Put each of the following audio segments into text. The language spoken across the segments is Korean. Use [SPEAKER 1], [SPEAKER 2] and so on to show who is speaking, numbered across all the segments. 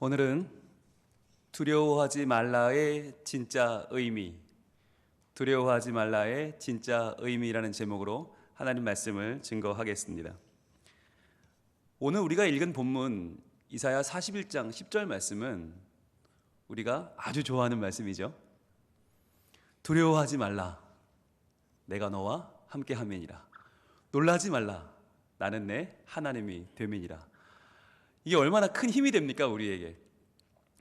[SPEAKER 1] 오늘은 두려워하지 말라의 진짜 의미, 두려워하지 말라의 진짜 의미라는 제목으로 하나님 말씀을 증거하겠습니다. 오늘 우리가 읽은 본문 이사야 41장 10절 말씀은 우리가 아주 좋아하는 말씀이죠. 두려워하지 말라, 내가 너와 함께 함이니라. 놀라지 말라, 나는 내 하나님이 됨이니라. 이게 얼마나 큰 힘이 됩니까, 우리에게.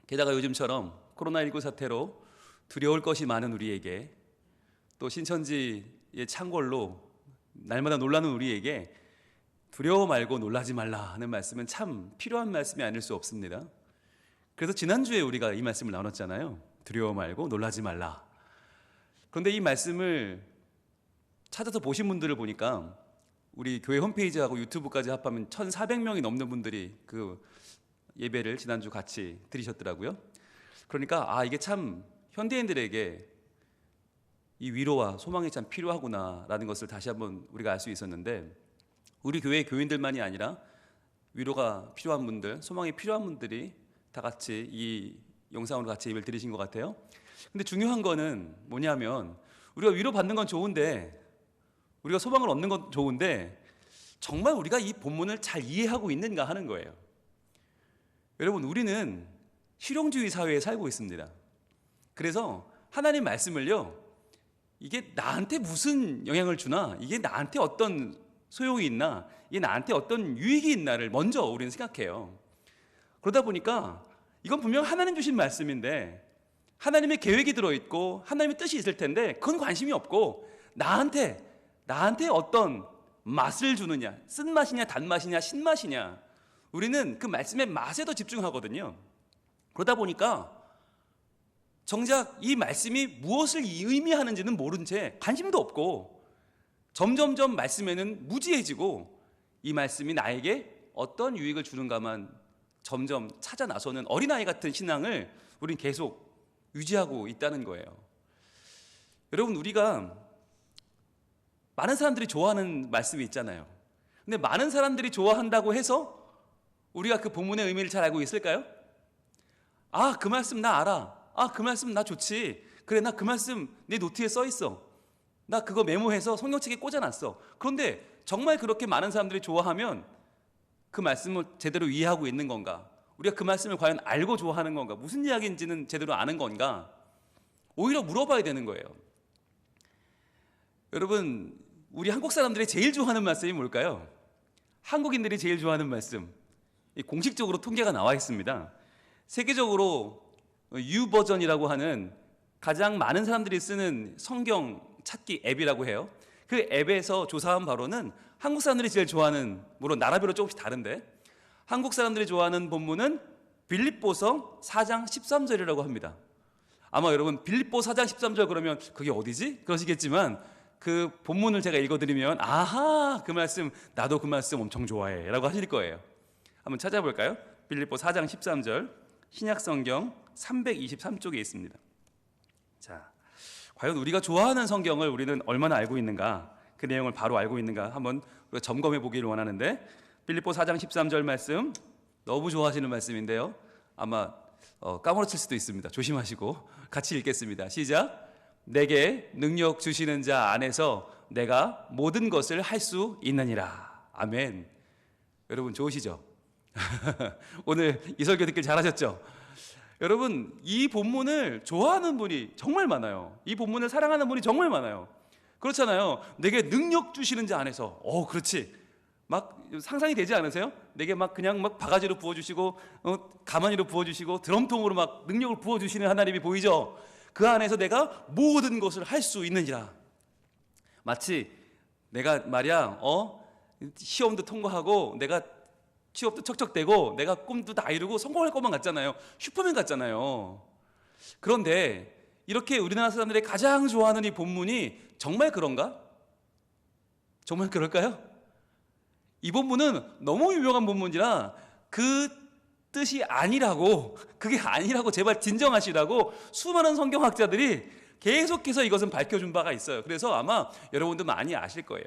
[SPEAKER 1] 게다가 요즘처럼 코로나19 사태로 두려울 것이 많은 우리에게, 또 신천지의 창궐로 날마다 놀라는 우리에게 두려워 말고 놀라지 말라 하는 말씀은 참 필요한 말씀이 아닐 수 없습니다. 그래서 지난주에 우리가 이 말씀을 나눴잖아요. 두려워 말고 놀라지 말라. 그런데 이 말씀을 찾아서 보신 분들을 보니까 우리 교회 홈페이지하고 유튜브까지 합하면 1,400명이 넘는 분들이 그 예배를 지난주 같이 들으셨더라고요. 그러니까 이게 참 현대인들에게 이 위로와 소망이 참 필요하구나라는 것을 다시 한번 우리가 알 수 있었는데, 우리 교회 교인들만이 아니라 위로가 필요한 분들, 소망이 필요한 분들이 다 같이 이 영상으로 같이 예배를 드리신 것 같아요. 근데 중요한 거는 뭐냐면, 우리가 위로받는 건 좋은데, 우리가 소망을 얻는 건 좋은데, 정말 우리가 이 본문을 잘 이해하고 있는가 하는 거예요. 여러분, 우리는 실용주의 사회에 살고 있습니다. 그래서 하나님 말씀을요, 이게 나한테 무슨 영향을 주나, 이게 나한테 어떤 소용이 있나, 이게 나한테 어떤 유익이 있나를 먼저 우리는 생각해요. 그러다 보니까 이건 분명 하나님 주신 말씀인데, 하나님의 계획이 들어있고 하나님의 뜻이 있을 텐데 그건 관심이 없고, 나한테 어떤 맛을 주느냐, 쓴맛이냐 단맛이냐 신맛이냐, 우리는 그 말씀의 맛에 더 집중하거든요. 그러다 보니까 정작 이 말씀이 무엇을 의미하는지는 모른 채 관심도 없고, 점점점 말씀에는 무지해지고, 이 말씀이 나에게 어떤 유익을 주는가만 점점 찾아 나서는 어린아이 같은 신앙을 우린 계속 유지하고 있다는 거예요. 여러분, 우리가 많은 사람들이 좋아하는 말씀이 있잖아요. 근데 많은 사람들이 좋아한다고 해서 우리가 그 본문의 의미를 잘 알고 있을까요? 그 말씀 나 알아. 그 말씀 나 좋지. 그래, 나 그 말씀 내 노트에 써 있어. 나 그거 메모해서 성경책에 꽂아놨어. 그런데 정말 그렇게 많은 사람들이 좋아하면 그 말씀을 제대로 이해하고 있는 건가? 우리가 그 말씀을 과연 알고 좋아하는 건가? 무슨 이야기인지는 제대로 아는 건가? 오히려 물어봐야 되는 거예요. 여러분, 우리 한국 사람들이 제일 좋아하는 말씀이 뭘까요? 한국인들이 제일 좋아하는 말씀, 공식적으로 통계가 나와 있습니다. 세계적으로 유버전이라고 하는 가장 많은 사람들이 쓰는 성경 찾기 앱이라고 해요. 그 앱에서 조사한 바로는 한국 사람들이 제일 좋아하는, 물론 나라별로 조금씩 다른데, 한국 사람들이 좋아하는 본문은 빌립보서 4장 13절이라고 합니다. 아마 여러분 빌립보 4장 13절 그러면 그게 어디지? 그러시겠지만, 그 본문을 제가 읽어드리면 그 말씀, 나도 그 말씀 엄청 좋아해 라고 하실 거예요. 한번 찾아볼까요? 빌립보 4장 13절, 신약성경 323쪽에 있습니다. 자, 과연 우리가 좋아하는 성경을 우리는 얼마나 알고 있는가, 그 내용을 바로 알고 있는가 한번 우리가 점검해 보기를 원하는데, 빌립보 4장 13절 말씀, 너무 좋아하시는 말씀인데요, 아마 까무러칠 수도 있습니다. 조심하시고 같이 읽겠습니다. 시작. 내게 능력 주시는 자 안에서 내가 모든 것을 할 수 있느니라. 아멘. 여러분 좋으시죠? 오늘 이 설교 듣길 잘하셨죠? 여러분, 이 본문을 좋아하는 분이 정말 많아요. 이 본문을 사랑하는 분이 정말 많아요. 그렇잖아요. 내게 능력 주시는 자 안에서, 그렇지. 막 상상이 되지 않으세요? 내게 그냥 바가지로 부어주시고, 가마니로 부어주시고, 드럼통으로 막 능력을 부어주시는 하나님이 보이죠? 그 안에서 내가 모든 것을 할 수 있느니라. 마치 내가 말이야, 시험도 통과하고, 내가 취업도 척척되고, 내가 꿈도 다 이루고 성공할 것만 같잖아요. 슈퍼맨 같잖아요. 그런데 이렇게 우리나라 사람들이 가장 좋아하는 이 본문이 정말 그런가? 정말 그럴까요? 이 본문은 너무 유명한 본문이라 그 뜻이 아니라고, 그게 아니라고 제발 진정하시라고 수많은 성경학자들이 계속해서 이것은 밝혀준 바가 있어요. 그래서 아마 여러분도 많이 아실 거예요.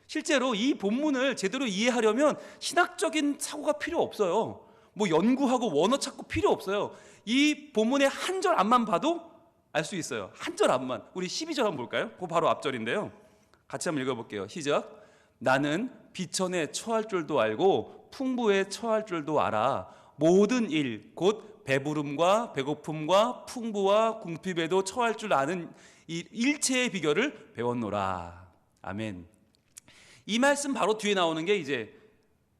[SPEAKER 1] 실제로 이 본문을 제대로 이해하려면 신학적인 사고가 필요 없어요. 뭐 연구하고 원어 찾고 필요 없어요. 이 본문의 한 절 앞만 봐도 알 수 있어요. 한 절 앞만. 우리 12절 한번 볼까요? 그거 바로 앞절인데요. 같이 한번 읽어볼게요. 시작. 나는 비천에 처할 줄도 알고 풍부에 처할 줄도 알아. 모든 일, 곧 배부름과 배고픔과 풍부와 궁핍에도 처할 줄 아는 이 일체의 비결을 배웠노라. 아멘. 이 말씀 바로 뒤에 나오는 게 이제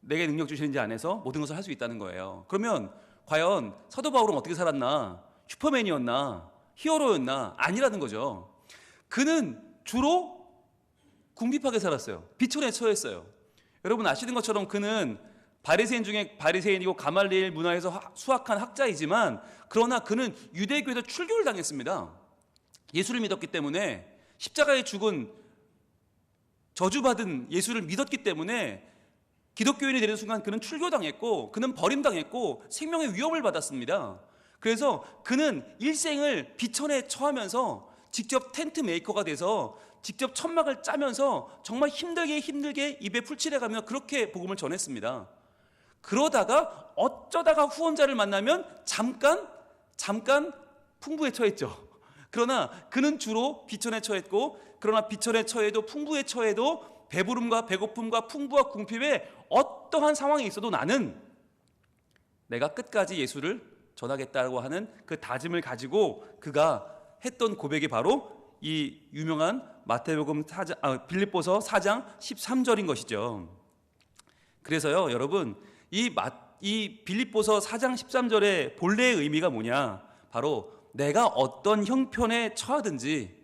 [SPEAKER 1] 내게 능력 주시는 자 안에서 모든 것을 할 수 있다는 거예요. 그러면 과연 사도 바울은 어떻게 살았나? 슈퍼맨이었나? 히어로였나? 아니라는 거죠. 그는 주로 궁핍하게 살았어요. 비천에 처했어요. 여러분 아시는 것처럼 그는 바리새인 중에 바리새인이고 가말리엘 문화에서 수학한 학자이지만 그러나 그는 유대교에서 출교를 당했습니다. 예수를 믿었기 때문에 십자가에 죽은 저주받은 예수를 믿었기 때문에 기독교인이 되는 순간 그는 출교당했고 그는 버림당했고 생명의 위협을 받았습니다. 그래서 그는 일생을 비천에 처하면서 직접 텐트 메이커가 돼서 직접 천막을 짜면서 정말 힘들게 입에 풀칠해가며 그렇게 복음을 전했습니다. 그러다가 어쩌다가 후원자를 만나면 잠깐 풍부에 처했죠. 그러나 그는 주로 비천에 처했고 그러나 비천에 처해도 풍부에 처해도 배부름과 배고픔과 풍부와 궁핍에 어떠한 상황이 있어도 나는 내가 끝까지 예수를 전하겠다고 하는 그 다짐을 가지고 그가 했던 고백이 바로 이 유명한 마태복음 빌립보서 4장 13절인 것이죠. 그래서요 여러분 이 빌립보서 4장 13절의 본래의 의미가 뭐냐? 바로 내가 어떤 형편에 처하든지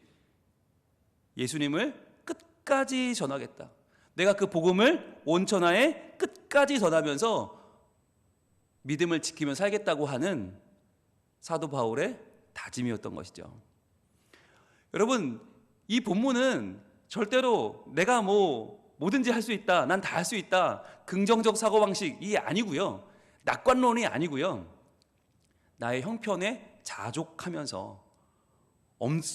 [SPEAKER 1] 예수님을 끝까지 전하겠다. 내가 그 복음을 온 천하에 끝까지 전하면서 믿음을 지키며 살겠다고 하는 사도 바울의 다짐이었던 것이죠. 여러분 이 본문은 절대로 내가 뭐든지 할 수 있다, 난 다 할 수 있다, 긍정적 사고방식이 아니고요, 낙관론이 아니고요, 나의 형편에 자족하면서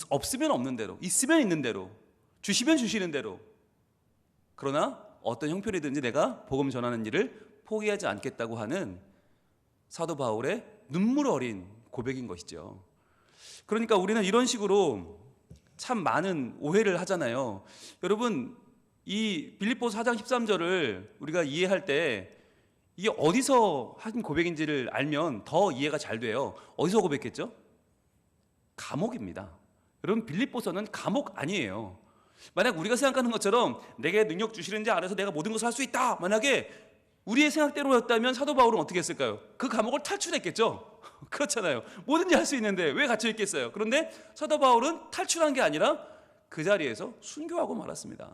[SPEAKER 1] 없으면 없는 대로, 있으면 있는 대로, 주시면 주시는 대로, 그러나 어떤 형편이든지 내가 복음 전하는 일을 포기하지 않겠다고 하는 사도 바울의 눈물 어린 고백인 것이죠. 그러니까 우리는 이런 식으로 참 많은 오해를 하잖아요. 여러분 이 빌립보서 4장 13절을 우리가 이해할 때 이게 어디서 한 고백인지를 알면 더 이해가 잘 돼요. 어디서 고백했죠? 감옥입니다. 여러분 빌립보서는 감옥 아니에요. 만약 우리가 생각하는 것처럼 내게 능력 주시는 자 안에서 내가 모든 것을 할 수 있다, 만약에 우리의 생각대로였다면 사도 바울은 어떻게 했을까요? 그 감옥을 탈출했겠죠. 그렇잖아요. 뭐든지 할 수 있는데 왜 갇혀 있겠어요? 그런데 사도 바울은 탈출한 게 아니라 그 자리에서 순교하고 말았습니다.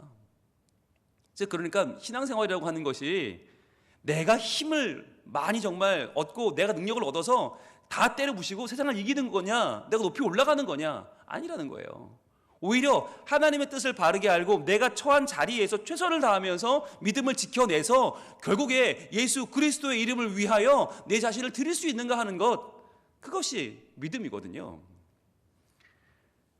[SPEAKER 1] 즉 그러니까 신앙생활이라고 하는 것이 내가 힘을 많이 정말 얻고 내가 능력을 얻어서 다 때려 부시고 세상을 이기는 거냐, 내가 높이 올라가는 거냐, 아니라는 거예요. 오히려 하나님의 뜻을 바르게 알고 내가 처한 자리에서 최선을 다하면서 믿음을 지켜내서 결국에 예수 그리스도의 이름을 위하여 내 자신을 드릴 수 있는가 하는 것, 그것이 믿음이거든요.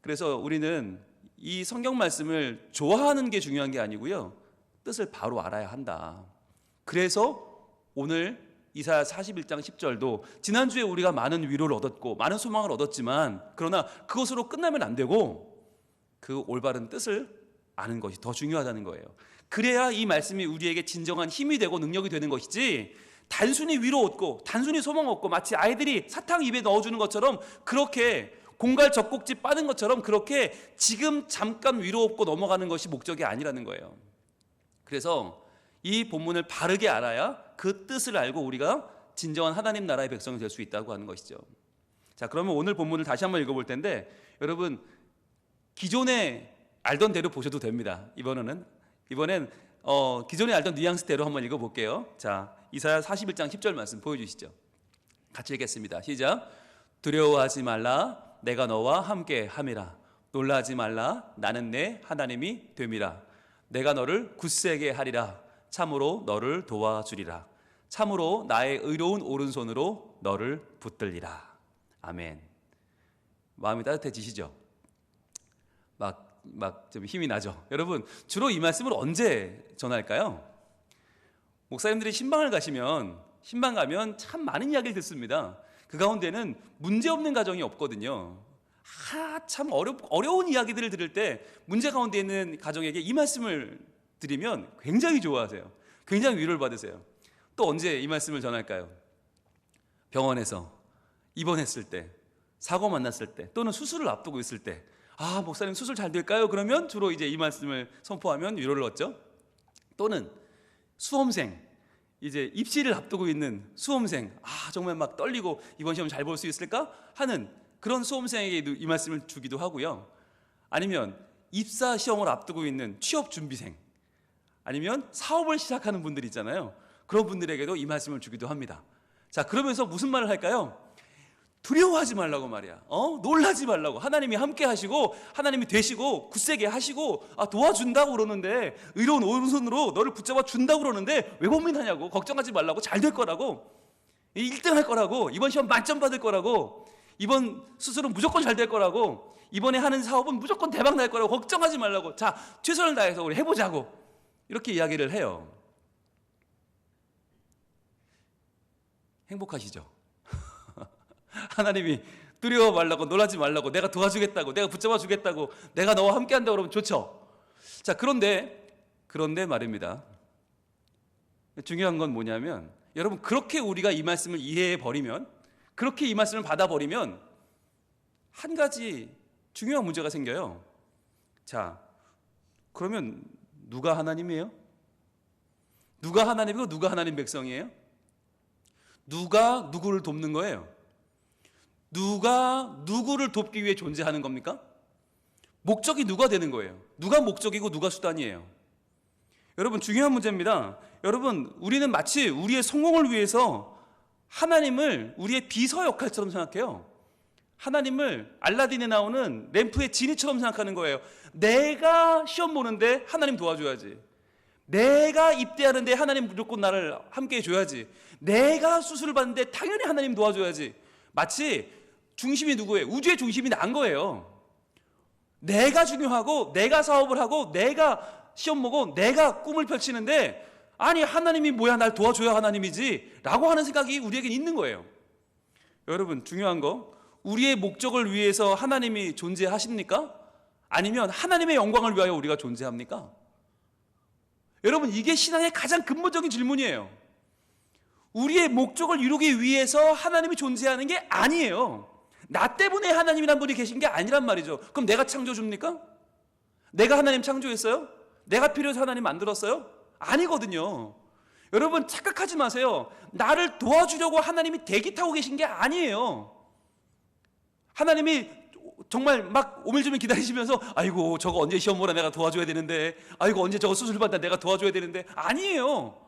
[SPEAKER 1] 그래서 우리는 이 성경 말씀을 좋아하는 게 중요한 게 아니고요, 뜻을 바로 알아야 한다. 그래서 오늘 이사야 41장 10절도 지난주에 우리가 많은 위로를 얻었고 많은 소망을 얻었지만 그러나 그것으로 끝나면 안 되고 그 올바른 뜻을 아는 것이 더 중요하다는 거예요. 그래야 이 말씀이 우리에게 진정한 힘이 되고 능력이 되는 것이지, 단순히 위로 얻고 단순히 소망 얻고 마치 아이들이 사탕 입에 넣어주는 것처럼 그렇게 공갈 젖꼭지 빠는 것처럼 그렇게 지금 잠깐 위로 얻고 넘어가는 것이 목적이 아니라는 거예요. 그래서 이 본문을 바르게 알아야 그 뜻을 알고 우리가 진정한 하나님 나라의 백성이 될 수 있다고 하는 것이죠. 자, 그러면 오늘 본문을 다시 한번 읽어볼 텐데 여러분 기존에 알던 대로 보셔도 됩니다. 이번엔 기존에 알던 뉘앙스대로 한번 읽어볼게요. 자, 이사야 41장 10절 말씀 보여주시죠. 같이 읽겠습니다. 시작. 두려워하지 말라, 내가 너와 함께 함이라. 놀라지 말라, 나는 내 하나님이 됨이라. 내가 너를 굳세게 하리라. 참으로 너를 도와주리라. 참으로 나의 의로운 오른손으로 너를 붙들리라. 아멘. 마음이 따뜻해지시죠? 막 좀 힘이 나죠? 여러분 주로 이 말씀을 언제 전할까요? 목사님들이 신방을 가시면 신방 가면 참 많은 이야기를 듣습니다. 그 가운데는 문제없는 가정이 없거든요. 참 어려운 이야기들을 들을 때 문제 가운데 있는 가정에게 이 말씀을 드리면 굉장히 좋아하세요. 굉장히 위로를 받으세요. 또 언제 이 말씀을 전할까요? 병원에서 입원했을 때, 사고 만났을 때, 또는 수술을 앞두고 있을 때, 목사님 수술 잘 될까요? 그러면 주로 이제 이 말씀을 선포하면 위로를 얻죠. 또는 수험생, 이제 입시를 앞두고 있는 수험생, 정말 막 떨리고 이번 시험 잘 볼 수 있을까? 하는 그런 수험생에게 이 말씀을 주기도 하고요. 아니면 입사 시험을 앞두고 있는 취업 준비생, 아니면 사업을 시작하는 분들 있잖아요. 그런 분들에게도 이 말씀을 주기도 합니다. 자, 그러면서 무슨 말을 할까요? 두려워하지 말라고 말이야. 놀라지 말라고. 하나님이 함께 하시고 하나님이 되시고 굳세게 하시고 도와준다고 그러는데, 의로운 오른손으로 너를 붙잡아 준다고 그러는데 왜 고민하냐고. 걱정하지 말라고. 잘 될 거라고. 1등 할 거라고. 이번 시험 만점 받을 거라고. 이번 수술은 무조건 잘 될 거라고. 이번에 하는 사업은 무조건 대박 날 거라고. 걱정하지 말라고. 자, 최선을 다해서 우리 해보자고. 이렇게 이야기를 해요. 행복하시죠? 하나님이 두려워 말라고, 놀라지 말라고, 내가 도와주겠다고, 내가 붙잡아 주겠다고, 내가 너와 함께 한다고 그러면 좋죠. 자, 그런데 말입니다. 중요한 건 뭐냐면, 여러분, 그렇게 우리가 이 말씀을 이해해 버리면, 그렇게 이 말씀을 받아 버리면 한 가지 중요한 문제가 생겨요. 자, 그러면 누가 하나님이에요? 누가 하나님이고 누가 하나님 백성이에요? 누가 누구를 돕는 거예요? 누가 누구를 돕기 위해 존재하는 겁니까? 목적이 누가 되는 거예요? 누가 목적이고 누가 수단이에요? 여러분, 중요한 문제입니다. 여러분, 우리는 마치 우리의 성공을 위해서 하나님을 우리의 비서 역할처럼 생각해요. 하나님을 알라딘에 나오는 램프의 지니처럼 생각하는 거예요. 내가 시험 보는데 하나님 도와줘야지. 내가 입대하는데 하나님 무조건 나를 함께 해줘야지. 내가 수술을 받는데 당연히 하나님 도와줘야지. 마치 중심이 누구예요? 우주의 중심이 난 거예요. 내가 중요하고, 내가 사업을 하고, 내가 시험 보고, 내가 꿈을 펼치는데, 아니 하나님이 뭐야, 날 도와줘야 하나님이지 라고 하는 생각이 우리에겐 있는 거예요. 여러분, 중요한 거, 우리의 목적을 위해서 하나님이 존재하십니까? 아니면 하나님의 영광을 위하여 우리가 존재합니까? 여러분, 이게 신앙의 가장 근본적인 질문이에요. 우리의 목적을 이루기 위해서 하나님이 존재하는 게 아니에요. 나 때문에 하나님이란 분이 계신 게 아니란 말이죠. 그럼 내가 창조주입니까? 내가 하나님 창조했어요? 내가 필요해서 하나님 만들었어요? 아니거든요. 여러분, 착각하지 마세요. 나를 도와주려고 하나님이 대기 타고 계신 게 아니에요. 하나님이 정말 막 오밀조밀 기다리시면서 아이고 저거 언제 시험 보라 내가 도와줘야 되는데, 아이고 언제 저거 수술 받다 내가 도와줘야 되는데, 아니에요.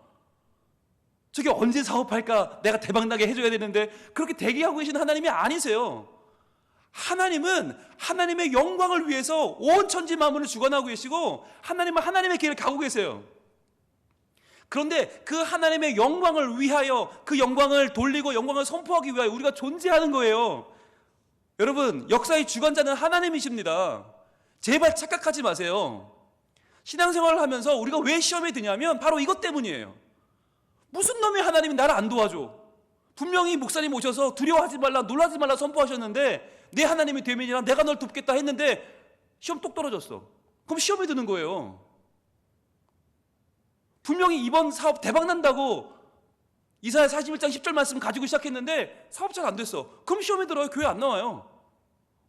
[SPEAKER 1] 저게 언제 사업할까 내가 대박나게 해줘야 되는데, 그렇게 대기하고 계신 하나님이 아니세요. 하나님은 하나님의 영광을 위해서 온 천지 만물을 주관하고 계시고, 하나님은 하나님의 길을 가고 계세요. 그런데 그 하나님의 영광을 위하여, 그 영광을 돌리고 영광을 선포하기 위하여 우리가 존재하는 거예요. 여러분, 역사의 주관자는 하나님이십니다. 제발 착각하지 마세요. 신앙생활을 하면서 우리가 왜 시험에 드냐면 바로 이것 때문이에요. 무슨 놈이 하나님이 나를 안 도와줘? 분명히 목사님 오셔서 두려워하지 말라, 놀라지 말라 선포하셨는데, 내 하나님이 되면이라 내가 널 돕겠다 했는데 시험 똑 떨어졌어. 그럼 시험에 드는 거예요. 분명히 이번 사업 대박 난다고 이사야 41장 10절 말씀 가지고 시작했는데 사업 잘 안 됐어. 그럼 시험에 들어요. 교회 안 나와요.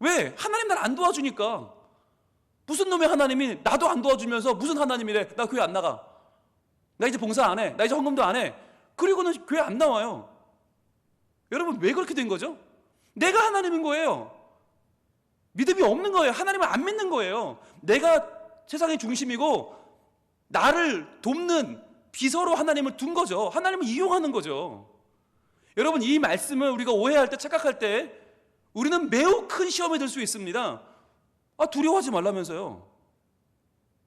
[SPEAKER 1] 왜? 하나님 날 안 도와주니까. 무슨 놈의 하나님이 나도 안 도와주면서 무슨 하나님이래. 나 교회 안 나가. 나 이제 봉사 안 해. 나 이제 헌금도 안 해. 그리고는 교회 안 나와요. 여러분, 왜 그렇게 된 거죠? 내가 하나님인 거예요. 믿음이 없는 거예요. 하나님을 안 믿는 거예요. 내가 세상의 중심이고 나를 돕는 비서로 하나님을 둔 거죠. 하나님을 이용하는 거죠. 여러분, 이 말씀을 우리가 오해할 때, 착각할 때 우리는 매우 큰 시험에 들 수 있습니다. 두려워하지 말라면서요.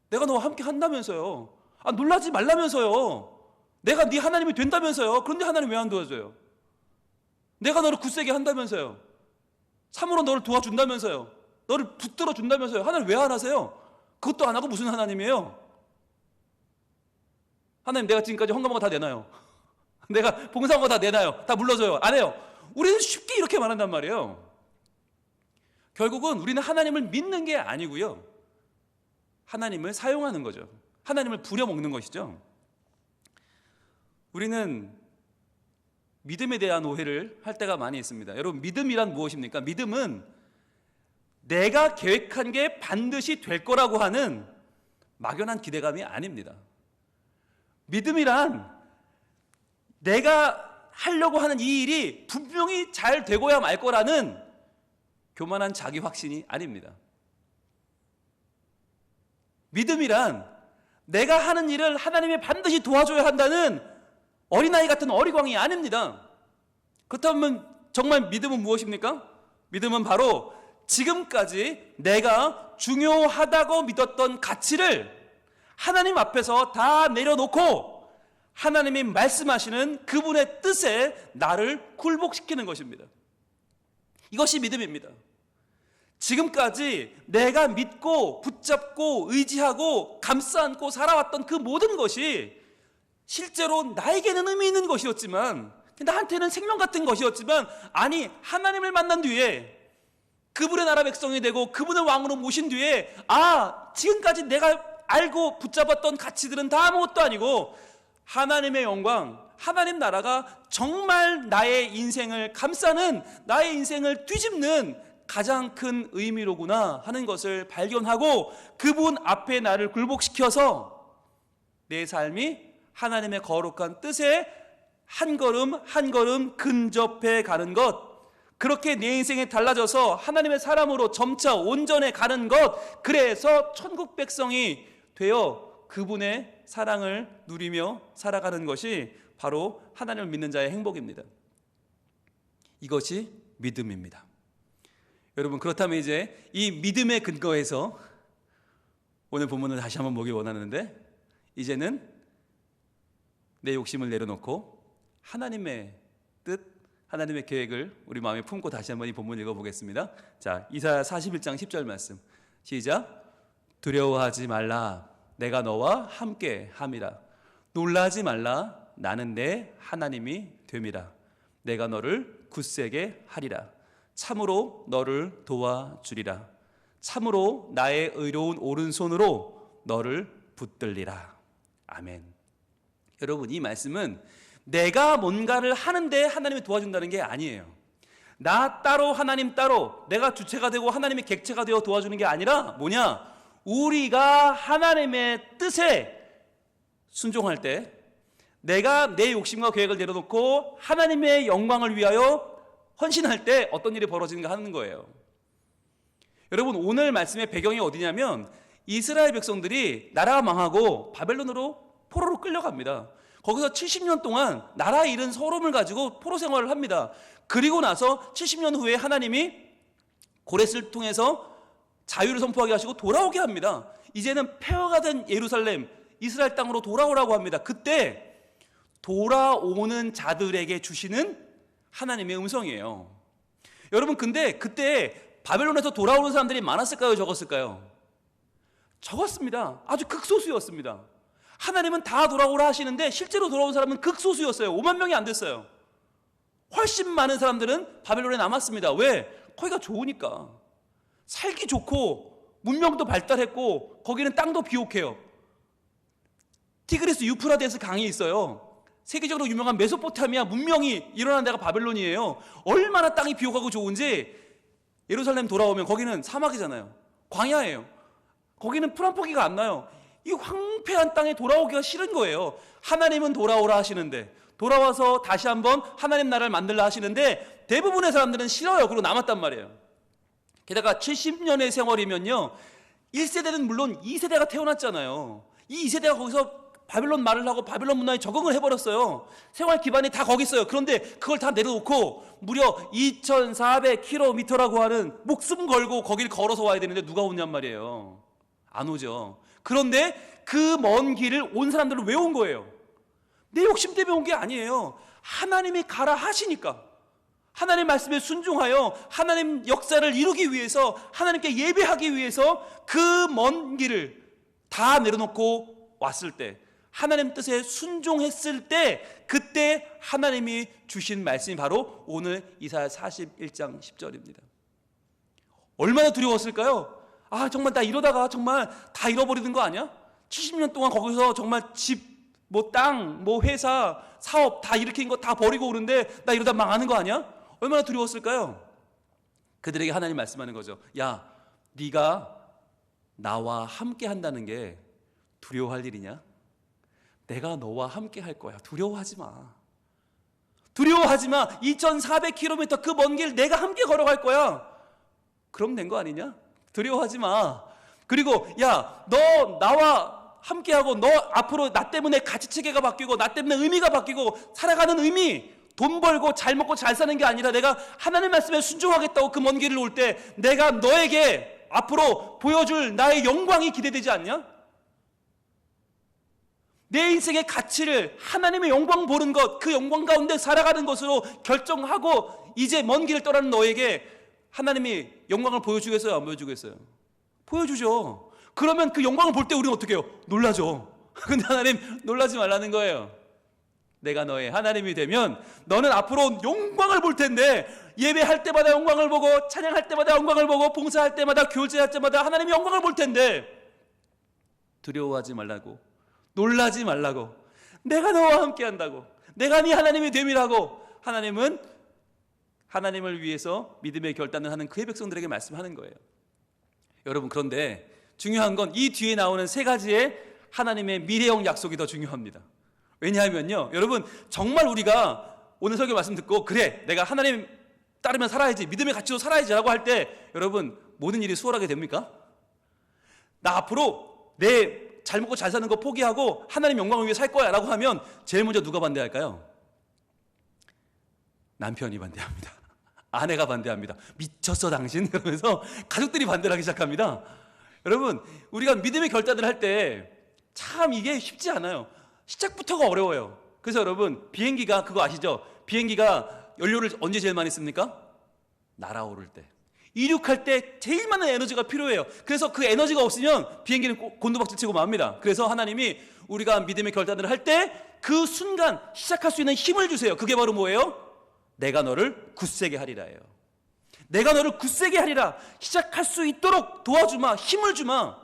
[SPEAKER 1] 내가 너와 함께 한다면서요. 놀라지 말라면서요. 내가 네 하나님이 된다면서요. 그런데 하나님 왜 안 도와줘요? 내가 너를 굳세게 한다면서요. 참으로 너를 도와준다면서요. 너를 붙들어 준다면서요. 하나님 왜 안 하세요? 그것도 안 하고 무슨 하나님이에요? 하나님, 내가 지금까지 헌금한 거 다 내놔요. 내가 봉사한 거 다 내놔요. 다 물러줘요. 안 해요. 우리는 쉽게 이렇게 말한단 말이에요. 결국은 우리는 하나님을 믿는 게 아니고요, 하나님을 사용하는 거죠. 하나님을 부려먹는 것이죠. 우리는 믿음에 대한 오해를 할 때가 많이 있습니다. 여러분, 믿음이란 무엇입니까? 믿음은 내가 계획한 게 반드시 될 거라고 하는 막연한 기대감이 아닙니다. 믿음이란 내가 하려고 하는 이 일이 분명히 잘 되고야 말 거라는 교만한 자기 확신이 아닙니다. 믿음이란 내가 하는 일을 하나님이 반드시 도와줘야 한다는 어린아이 같은 어리광이 아닙니다. 그렇다면 정말 믿음은 무엇입니까? 믿음은 바로 지금까지 내가 중요하다고 믿었던 가치를 하나님 앞에서 다 내려놓고 하나님이 말씀하시는 그분의 뜻에 나를 굴복시키는 것입니다. 이것이 믿음입니다. 지금까지 내가 믿고 붙잡고 의지하고 감싸 안고 살아왔던 그 모든 것이 실제로 나에게는 의미 있는 것이었지만, 나한테는 생명 같은 것이었지만, 아니 하나님을 만난 뒤에 그분의 나라 백성이 되고 그분을 왕으로 모신 뒤에 지금까지 내가 알고 붙잡았던 가치들은 다 아무것도 아니고 하나님의 영광, 하나님 나라가 정말 나의 인생을 감싸는, 나의 인생을 뒤집는 가장 큰 의미로구나 하는 것을 발견하고 그분 앞에 나를 굴복시켜서 내 삶이 하나님의 거룩한 뜻에 한 걸음 한 걸음 근접해 가는 것, 그렇게 내 인생이 달라져서 하나님의 사람으로 점차 온전해 가는 것, 그래서 천국 백성이 되어 그분의 사랑을 누리며 살아가는 것이 바로 하나님을 믿는 자의 행복입니다. 이것이 믿음입니다. 여러분, 그렇다면 이제 이 믿음의 근거에서 오늘 본문을 다시 한번 보기 원하는데, 이제는 내 욕심을 내려놓고 하나님의 뜻, 하나님의 계획을 우리 마음에 품고 다시 한번 이 본문 읽어보겠습니다. 자, 이사야 41장 10절 말씀 시작. 두려워하지 말라, 내가 너와 함께 함이라. 놀라지 말라, 나는 내 하나님이 됨이라. 내가 너를 굳세게 하리라. 참으로 너를 도와주리라. 참으로 나의 의로운 오른손으로 너를 붙들리라. 아멘. 여러분, 이 말씀은 내가 뭔가를 하는데 하나님이 도와준다는 게 아니에요. 나 따로 하나님 따로 내가 주체가 되고 하나님이 객체가 되어 도와주는 게 아니라 뭐냐? 우리가 하나님의 뜻에 순종할 때, 내가 내 욕심과 계획을 내려놓고 하나님의 영광을 위하여 헌신할 때 어떤 일이 벌어지는가 하는 거예요. 여러분, 오늘 말씀의 배경이 어디냐면 이스라엘 백성들이 나라가 망하고 바벨론으로 포로로 끌려갑니다. 거기서 70년 동안 나라 잃은 서름을 가지고 포로 생활을 합니다. 그리고 나서 70년 후에 하나님이 고레스를 통해서 자유를 선포하게 하시고 돌아오게 합니다. 이제는 폐허가 된 예루살렘, 이스라엘 땅으로 돌아오라고 합니다. 그때 돌아오는 자들에게 주시는 하나님의 음성이에요. 여러분, 근데 그때 바벨론에서 돌아오는 사람들이 많았을까요? 적었을까요? 적었습니다. 아주 극소수였습니다. 하나님은 다 돌아오라 하시는데 실제로 돌아온 사람은 극소수였어요. 5만 명이 안 됐어요. 훨씬 많은 사람들은 바벨론에 남았습니다. 왜? 거기가 좋으니까. 살기 좋고 문명도 발달했고 거기는 땅도 비옥해요. 티그리스 유프라데스 강이 있어요. 세계적으로 유명한 메소포타미아 문명이 일어난 데가 바벨론이에요. 얼마나 땅이 비옥하고 좋은지 예루살렘 돌아오면 거기는 사막이잖아요. 광야예요. 거기는 풀 한 포기가 안 나요. 이 황폐한 땅에 돌아오기가 싫은 거예요. 하나님은 돌아오라 하시는데, 돌아와서 다시 한번 하나님 나라를 만들라 하시는데 대부분의 사람들은 싫어요. 그리고 남았단 말이에요. 게다가 70년의 생활이면요, 1세대는 물론 2세대가 태어났잖아요. 이 2세대가 거기서 바벨론 말을 하고 바벨론 문화에 적응을 해버렸어요. 생활 기반이 다 거기 있어요. 그런데 그걸 다 내려놓고 무려 2400km라고 하는, 목숨 걸고 거길 걸어서 와야 되는데 누가 오냔 말이에요. 안 오죠. 그런데 그 먼 길을 온 사람들은 왜 온 거예요? 내 욕심 때문에 온 게 아니에요. 하나님이 가라 하시니까, 하나님 말씀에 순종하여 하나님 역사를 이루기 위해서, 하나님께 예배하기 위해서 그 먼 길을 다 내려놓고 왔을 때 하나님 뜻에 순종했을 때 그때 하나님이 주신 말씀이 바로 오늘 이사야 41장 10절입니다. 얼마나 두려웠을까요? 아, 정말 나 이러다가 정말 다 잃어버리는 거 아니야? 70년 동안 거기서 정말 집, 땅, 회사, 사업 다 일으킨 거 다 버리고 오는데 나 이러다 망하는 거 아니야? 얼마나 두려웠을까요? 그들에게 하나님 말씀하는 거죠. 야, 네가 나와 함께 한다는 게 두려워할 일이냐? 내가 너와 함께 할 거야. 두려워하지 마. 두려워하지 마. 2400km 그 먼 길 내가 함께 걸어갈 거야. 그럼 된 거 아니냐? 두려워하지 마. 그리고 야, 너 나와 함께하고 너 앞으로 나 때문에 가치체계가 바뀌고 나 때문에 의미가 바뀌고 살아가는 의미, 돈 벌고 잘 먹고 잘 사는 게 아니라 내가 하나님 말씀에 순종하겠다고 그 먼 길을 올 때 내가 너에게 앞으로 보여줄 나의 영광이 기대되지 않냐? 내 인생의 가치를 하나님의 영광 보는 것, 그 영광 가운데 살아가는 것으로 결정하고 이제 먼 길을 떠나는 너에게 하나님이 영광을 보여주겠어요? 안 보여주겠어요? 보여주죠. 그러면 그 영광을 볼 때 우리는 어떻게 해요? 놀라죠. 근데 하나님 놀라지 말라는 거예요. 내가 너의 하나님이 되면 너는 앞으로 영광을 볼 텐데 예배할 때마다 영광을 보고 찬양할 때마다 영광을 보고 봉사할 때마다 교제할 때마다 하나님의 영광을 볼 텐데 두려워하지 말라고, 놀라지 말라고, 내가 너와 함께 한다고, 내가 네 하나님이 됨이라고 하나님은 하나님을 위해서 믿음의 결단을 하는 그의 백성들에게 말씀하는 거예요. 여러분, 그런데 중요한 건 이 뒤에 나오는 세 가지의 하나님의 미래형 약속이 더 중요합니다. 왜냐하면요, 여러분, 정말 우리가 오늘 설교 말씀 듣고 그래, 내가 하나님 따르면 살아야지, 믿음의 가치로 살아야지 라고 할 때 여러분, 모든 일이 수월하게 됩니까? 나 앞으로 내 잘 먹고 잘 사는 거 포기하고 하나님 영광을 위해 살 거야 라고 하면 제일 먼저 누가 반대할까요? 남편이 반대합니다. 아내가 반대합니다. 미쳤어 당신? 그러면서 가족들이 반대를 하기 시작합니다. 여러분, 우리가 믿음의 결단을 할 때 참 이게 쉽지 않아요. 시작부터가 어려워요. 그래서 여러분, 비행기가 그거 아시죠? 비행기가 연료를 언제 제일 많이 씁니까? 날아오를 때, 이륙할 때 제일 많은 에너지가 필요해요. 그래서 그 에너지가 없으면 비행기는 곤두박질 치고 맙니다. 그래서 하나님이 우리가 믿음의 결단을 할 때 그 순간 시작할 수 있는 힘을 주세요. 그게 바로 뭐예요? 내가 너를 굳세게 하리라예요. 내가 너를 굳세게 하리라. 시작할 수 있도록 도와주마. 힘을 주마.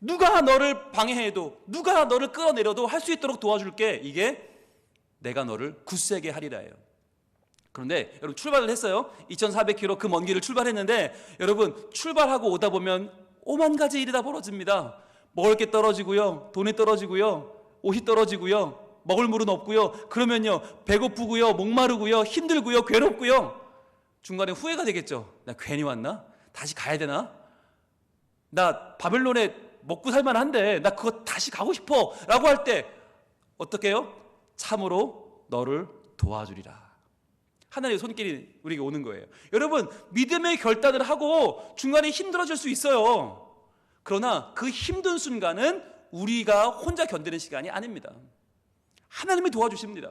[SPEAKER 1] 누가 너를 방해해도, 누가 너를 끌어내려도 할 수 있도록 도와줄게. 이게 내가 너를 굳세게 하리라예요. 그런데 여러분, 출발을 했어요. 2400km 그 먼 길을 출발했는데 여러분, 출발하고 오다 보면 오만 가지 일이 다 벌어집니다. 먹을 게 떨어지고요, 돈이 떨어지고요, 옷이 떨어지고요, 먹을 물은 없고요. 그러면요, 배고프고요, 목마르고요, 힘들고요, 괴롭고요. 중간에 후회가 되겠죠. 나 괜히 왔나? 다시 가야 되나? 나 바벨론에 먹고 살만한데 나 그거 다시 가고 싶어 라고 할 때 어떻게 해요? 참으로 너를 도와주리라. 하나님의 손길이 우리에게 오는 거예요. 여러분, 믿음의 결단을 하고 중간에 힘들어질 수 있어요. 그러나 그 힘든 순간은 우리가 혼자 견디는 시간이 아닙니다. 하나님이 도와주십니다.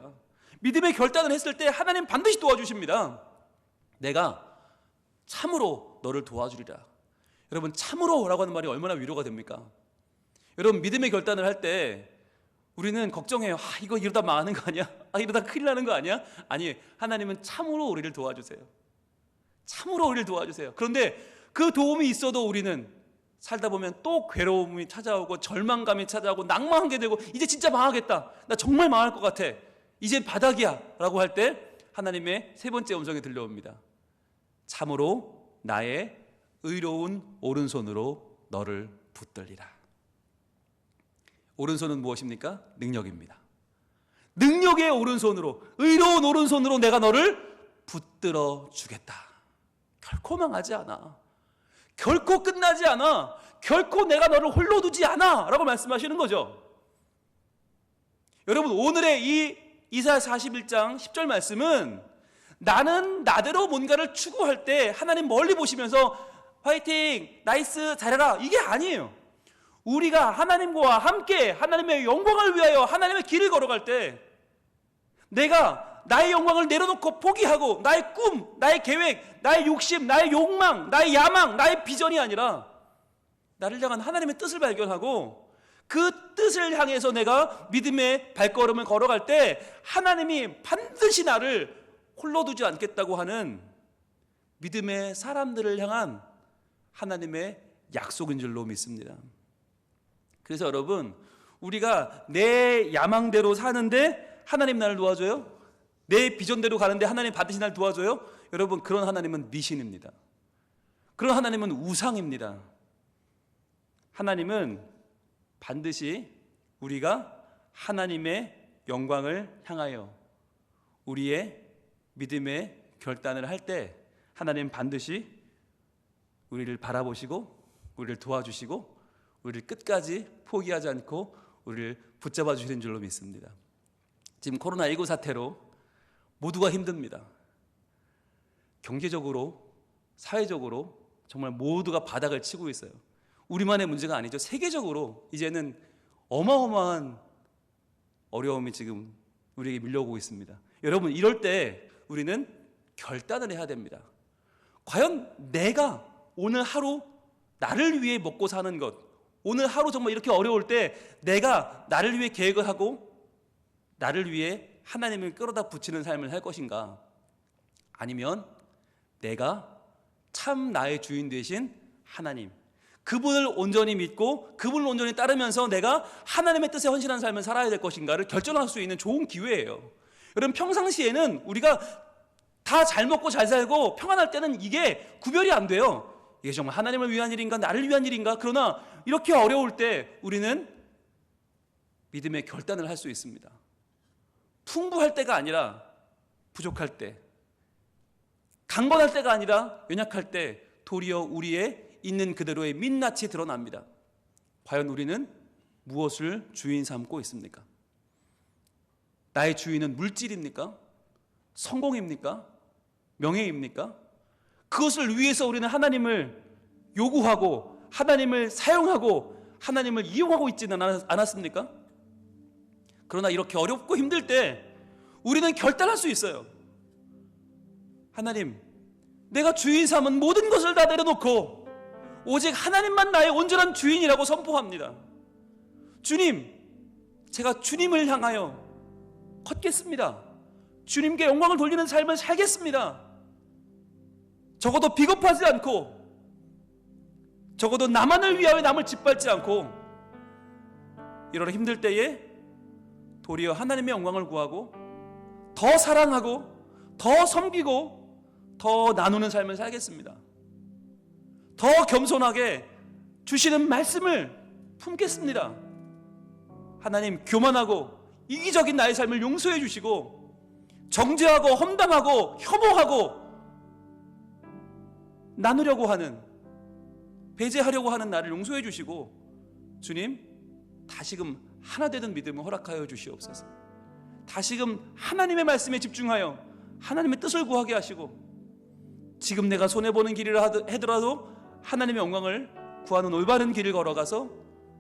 [SPEAKER 1] 믿음의 결단을 했을 때 하나님 반드시 도와주십니다. 내가 참으로 너를 도와주리라. 여러분, 참으로 라고 하는 말이 얼마나 위로가 됩니까? 여러분, 믿음의 결단을 할 때 우리는 걱정해요. 이거 이러다 망하는 거 아니야? 이러다 큰일 나는 거 아니야? 아니, 하나님은 참으로 우리를 도와주세요. 참으로 우리를 도와주세요. 그런데 그 도움이 있어도 우리는 살다 보면 또 괴로움이 찾아오고 절망감이 찾아오고 낭망하게 되고 이제 진짜 망하겠다. 나 정말 망할 것 같아. 이제 바닥이야 라고 할 때 하나님의 세 번째 음성이 들려옵니다. 참으로 나의 의로운 오른손으로 너를 붙들리라. 오른손은 무엇입니까? 능력입니다. 능력의 오른손으로, 의로운 오른손으로 내가 너를 붙들어 주겠다. 결코 망하지 않아. 결코 끝나지 않아. 결코 내가 너를 홀로 두지 않아 라고 말씀하시는 거죠. 여러분, 오늘의 이 이사야 41장 10절 말씀은 나는 나대로 뭔가를 추구할 때 하나님 멀리 보시면서 화이팅, 나이스, 잘해라, 이게 아니에요. 우리가 하나님과 함께 하나님의 영광을 위하여 하나님의 길을 걸어갈 때 내가 나의 영광을 내려놓고 포기하고 나의 꿈, 나의 계획, 나의 욕심, 나의 욕망, 나의 야망, 나의 비전이 아니라 나를 향한 하나님의 뜻을 발견하고 그 뜻을 향해서 내가 믿음의 발걸음을 걸어갈 때 하나님이 반드시 나를 홀로 두지 않겠다고 하는 믿음의 사람들을 향한 하나님의 약속인 줄로 믿습니다. 그래서 여러분, 우리가 내 야망대로 사는데 하나님 나를 도와줘요? 내 비전대로 가는데 하나님 반드시 나를 도와줘요? 여러분, 그런 하나님은 미신입니다. 그런 하나님은 우상입니다. 하나님은 반드시 우리가 하나님의 영광을 향하여 우리의 믿음의 결단을 할 때 하나님 반드시 우리를 바라보시고 우리를 도와주시고 우리를 끝까지 포기하지 않고 우리를 붙잡아 주시는 줄로 믿습니다. 지금 코로나19 사태로 모두가 힘듭니다. 경제적으로, 사회적으로 정말 모두가 바닥을 치고 있어요. 우리만의 문제가 아니죠. 세계적으로 이제는 어마어마한 어려움이 지금 우리에게 밀려오고 있습니다. 여러분, 이럴 때 우리는 결단을 해야 됩니다. 과연 내가 오늘 하루 나를 위해 먹고 사는 것, 오늘 하루 정말 이렇게 어려울 때 내가 나를 위해 계획을 하고 나를 위해 하나님을 끌어다 붙이는 삶을 할 것인가? 아니면 내가 참 나의 주인 되신 하나님, 그분을 온전히 믿고 그분을 온전히 따르면서 내가 하나님의 뜻에 헌신한 삶을 살아야 될 것인가를 결정할 수 있는 좋은 기회예요. 여러분, 평상시에는 우리가 다 잘 먹고 잘 살고 평안할 때는 이게 구별이 안 돼요. 이게 정말 하나님을 위한 일인가 나를 위한 일인가? 그러나 이렇게 어려울 때 우리는 믿음의 결단을 할 수 있습니다. 풍부할 때가 아니라 부족할 때, 강건할 때가 아니라 연약할 때 도리어 우리의 있는 그대로의 민낯이 드러납니다. 과연 우리는 무엇을 주인 삼고 있습니까? 나의 주인은 물질입니까? 성공입니까? 명예입니까? 그것을 위해서 우리는 하나님을 요구하고 하나님을 사용하고 하나님을 이용하고 있지는 않았습니까? 그러나 이렇게 어렵고 힘들 때 우리는 결단할 수 있어요. 하나님, 내가 주인 삼은 모든 것을 다 내려놓고 오직 하나님만 나의 온전한 주인이라고 선포합니다. 주님, 제가 주님을 향하여 걷겠습니다. 주님께 영광을 돌리는 삶을 살겠습니다. 적어도 비겁하지 않고, 적어도 나만을 위하여 남을 짓밟지 않고, 이런 힘들 때에 도리어 하나님의 영광을 구하고 더 사랑하고 더 섬기고 더 나누는 삶을 살겠습니다. 더 겸손하게 주시는 말씀을 품겠습니다. 하나님, 교만하고 이기적인 나의 삶을 용서해 주시고 정죄하고 험담하고 혐오하고 나누려고 하는, 배제하려고 하는 나를 용서해 주시고 주님, 다시금 하나 되는 믿음을 허락하여 주시옵소서. 다시금 하나님의 말씀에 집중하여 하나님의 뜻을 구하게 하시고 지금 내가 손해보는 길이라 하더라도 하나님의 영광을 구하는 올바른 길을 걸어가서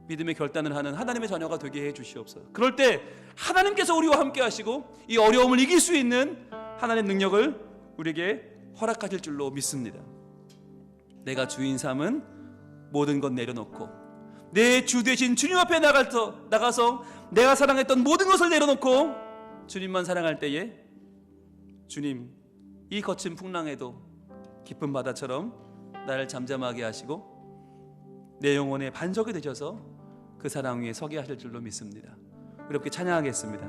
[SPEAKER 1] 믿음의 결단을 하는 하나님의 자녀가 되게 해 주시옵소서. 그럴 때 하나님께서 우리와 함께 하시고 이 어려움을 이길 수 있는 하나님의 능력을 우리에게 허락하실 줄로 믿습니다. 내가 주인 삼은 모든 것 내려놓고 내 주 되신 주님 앞에 나가서 내가 사랑했던 모든 것을 내려놓고 주님만 사랑할 때에 주님, 이 거친 풍랑에도 깊은 바다처럼 나를 잠잠하게 하시고 내 영혼의 반석이 되셔서 그 사랑 위에 서게 하실 줄로 믿습니다. 이렇게 찬양하겠습니다.